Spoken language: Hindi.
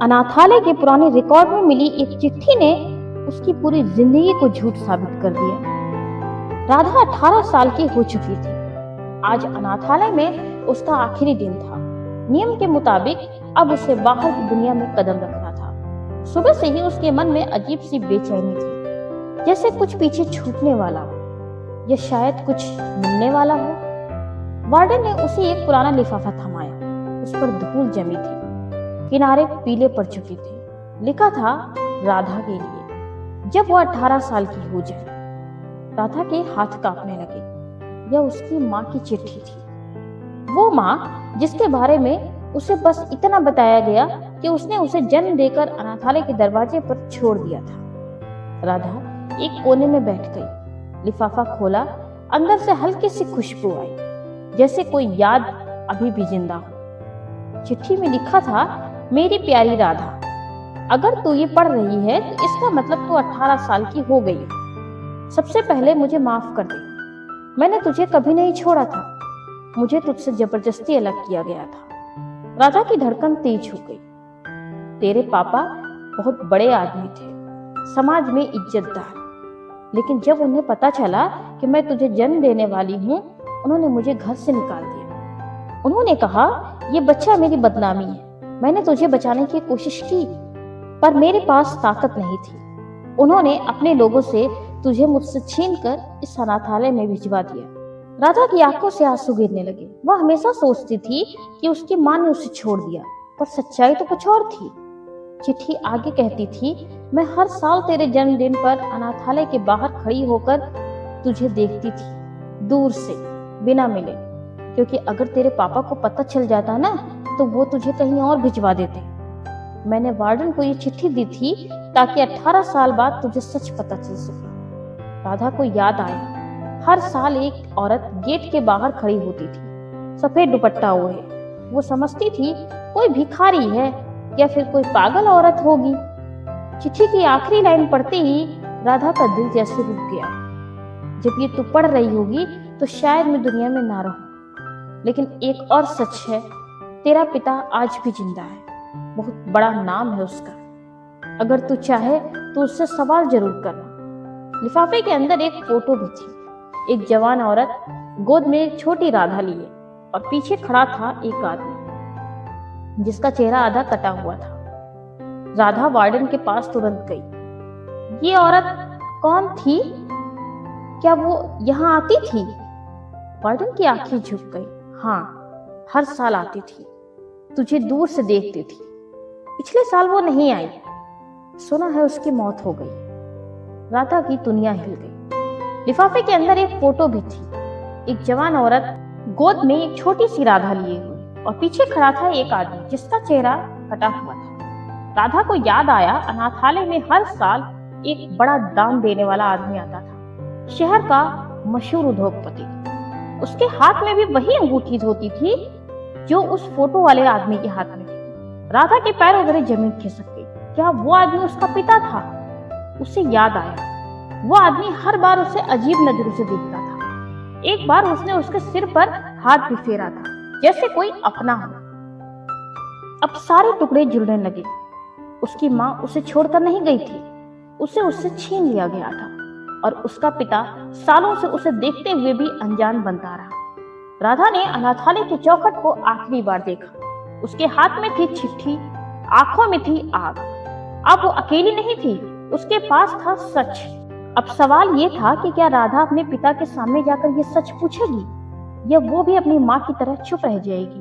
अनाथालय के पुराने रिकॉर्ड में मिली एक चिट्ठी ने उसकी पूरी जिंदगी को झूठ साबित कर दिया। राधा 18 साल की हो चुकी थी। आज अनाथालय में उसका आखिरी दिन था। नियम के मुताबिक अब उसे बाहर की दुनिया में कदम रखना था। सुबह से ही उसके मन में अजीब सी बेचैनी थी, जैसे कुछ पीछे छूटने वाला हो या शायद कुछ मिलने वाला हो। वार्डन ने उसे एक पुराना लिफाफा थमाया। उस पर धूल जमी थी, किनारे पीले पड़ चुके थे। लिखा था राधा के लिए, जब वह 18 साल की हो जाए। राधा के हाथ कांपने लगे। यह उसकी माँ की चिट्ठी थी। वो माँ जिसके बारे में उसे बस इतना बताया गया कि उसने उसे जन्म देकर अनाथालय के दरवाजे पर छोड़ दिया था। राधा एक कोने में बैठ गई। लिफाफा खोला। अंदर से हल्की सी खुशबू आई, जैसे कोई याद अभी भी जिंदा हो। चिट्ठी में लिखा था, मेरी प्यारी राधा, अगर तू ये पढ़ रही है तो इसका मतलब तू 18 साल की हो गई है। सबसे पहले मुझे माफ कर दे। मैंने तुझे कभी नहीं छोड़ा था। मुझे तुझसे जबरदस्ती अलग किया गया था। राधा की धड़कन तेज हो गई। तेरे पापा बहुत बड़े आदमी थे, समाज में इज्जतदार, लेकिन जब उन्हें पता चला कि मैं तुझे जन्म देने वाली हूँ, उन्होंने मुझे घर से निकाल दिया। उन्होंने कहा, ये बच्चा मेरी बदनामी है। मैंने तुझे बचाने की कोशिश की, पर मेरे पास ताकत नहीं थी। उन्होंने अपने लोगों से तुझे मुझसे छीनकर इस अनाथालय में भिजवा दिया। राधा की आंखों से आंसू गिरने लगे। वह हमेशा सोचती थी कि उसकी माँ ने उसे छोड़ दिया, पर सच्चाई तो कुछ और थी। चिट्ठी आगे कहती थी, मैं हर साल तेरे जन्मदिन पर अनाथालय के बाहर खड़ी होकर तुझे देखती थी, दूर से, बिना मिले, क्योंकि अगर तेरे पापा को पता चल जाता ना तो वो तुझे कहीं और भिजवा देते। मैंने वार्डन को ये चिट्ठी दी थी ताकि 18 साल बाद तुझे सच पता चल सके। राधा को याद आया, हर साल एक औरत गेट के बाहर खड़ी होती थी, सफेद दुपट्टा ओढ़े। वो समझती थी कोई भिखारी है या फिर कोई पागल औरत होगी। चिट्ठी की आखिरी लाइन पढ़ते ही राधा का दिल जैसे रुक गया। जब ये तू पढ़ रही होगी तो शायद मैं दुनिया में ना रहूं, लेकिन एक और सच है, तेरा पिता आज भी जिंदा है। बहुत बड़ा नाम है उसका। अगर तू चाहे तो उससे सवाल जरूर करना। लिफाफे के अंदर एक फोटो भी थी, एक जवान औरत गोद में एक छोटी राधा लिए, और पीछे खड़ा था एक आदमी जिसका चेहरा आधा कटा हुआ था। राधा वार्डन के पास तुरंत गई। ये औरत कौन थी? क्या वो यहाँ आती थी? वार्डन की आंखें झुक गई। हाँ, हर साल आती थी, तुझे दूर से देखती थी। पिछले साल वो नहीं आई। सुना है उसकी मौत हो गई। राधा की दुनिया हिल गई। लिफाफे के अंदर एक फोटो भी थी, एक जवान औरत गोद में एक छोटी सी राधा लिए हुए, और पीछे खड़ा था एक आदमी जिसका चेहरा कटा हुआ था। राधा को याद आया, अनाथालय में हर साल एक बड़ा दान देने वाला आदमी आता था, शहर का मशहूर उद्योगपति। उसके हाथ में भी वही अंगूठी होती थी जो उस फोटो वाले आदमी के हाथ में थी। राधा के पैरों तले जमीन खिसक गई। क्या वो आदमी उसका पिता था? उसे याद आया, वो आदमी हर बार उसे अजीब नजरों से देखता था। एक बार उसने उसके सिर पर हाथ भी फेरा था, जैसे कोई अपना हो। अब सारे टुकड़े जुड़ने लगे। उसकी माँ उसे छोड़कर नहीं गई थी, उसे उससे छीन लिया गया था, और उसका पिता सालों से उसे देखते हुए भी अनजान बनता रहा। राधा ने अनाथालय के चौखट को आखिरी बार देखा। उसके हाथ में थी चिट्ठी, आंखों में थी आग। अब वो अकेली नहीं थी, उसके पास था सच। अब सवाल ये था कि क्या राधा अपने पिता के सामने जाकर ये सच पूछेगी, या वो भी अपनी माँ की तरह चुप रह जाएगी।